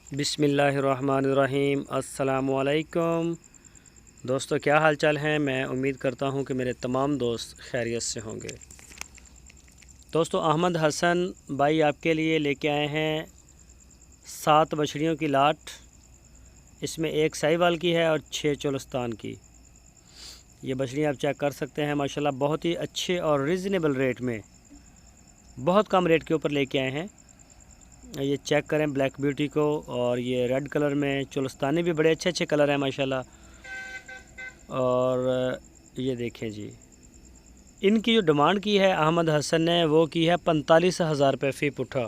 बिस्मिल्लाहिर्रहमानिर्रहीम। अस्सलामु अलैकुम दोस्तों, क्या हाल चाल हैं। मैं उम्मीद करता हूं कि मेरे तमाम दोस्त खैरियत से होंगे। दोस्तों, अहमद हसन भाई आपके लिए लेके आए हैं 7 बछड़ियों की लाट। इसमें एक साहिवाल की है और 6 चोलिस्तान की। ये बछड़ियाँ आप चेक कर सकते हैं। माशाल्लाह बहुत ही अच्छे और रिजनेबल रेट में, बहुत कम रेट के ऊपर लेके आए हैं। ये चेक करें ब्लैक ब्यूटी को, और ये रेड कलर में चोलिस्तानी भी बड़े अच्छे कलर हैं माशाल्लाह। और ये देखें जी, इनकी जो डिमांड की है अहमद हसन ने, वो की है 45,000 रुपये फ़ी पुट्ठा,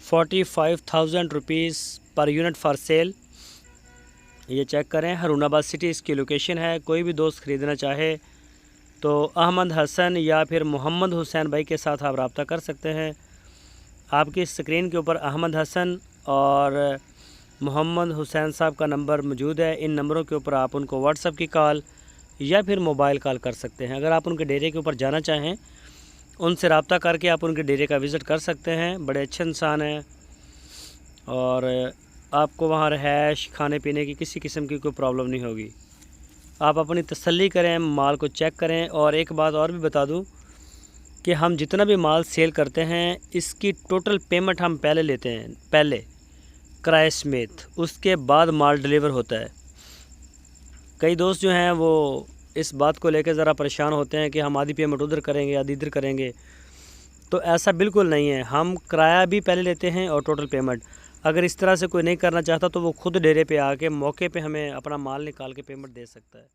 45,000 rupees per unit for sale. ये चेक करें, हरूनाबाद सिटी इसकी लोकेशन है। कोई भी दोस्त ख़रीदना चाहे तो अहमद हसन या फिर मोहम्मद हुसैन भाई के साथ आप रब्ता कर सकते हैं। आपकी स्क्रीन के ऊपर अहमद हसन और मोहम्मद हुसैन साहब का नंबर मौजूद है। इन नंबरों के ऊपर आप उनको व्हाट्सएप की कॉल या फिर मोबाइल कॉल कर सकते हैं। अगर आप उनके डेरे के ऊपर जाना चाहें, उनसे रब्ता करके आप उनके डेरे का विज़िट कर सकते हैं। बड़े अच्छे इंसान हैं और आपको वहाँ रहायश, खाने पीने की किसी किस्म की कोई प्रॉब्लम नहीं होगी। आप अपनी तसल्ली करें, माल को चेक करें। और एक बात और भी बता दूं कि हम जितना भी माल सेल करते हैं, इसकी टोटल पेमेंट हम पहले लेते हैं, पहले किराए समेत, उसके बाद माल डिलीवर होता है। कई दोस्त जो हैं वो इस बात को लेकर ज़रा परेशान होते हैं कि हम आधी पेमेंट उधर करेंगे, आधी इधर करेंगे। तो ऐसा बिल्कुल नहीं है। हम किराया भी पहले लेते हैं और टोटल पेमेंट। अगर इस तरह से कोई नहीं करना चाहता तो वो खुद डेरे पे आके मौके पे हमें अपना माल निकाल के पेमेंट दे सकता है।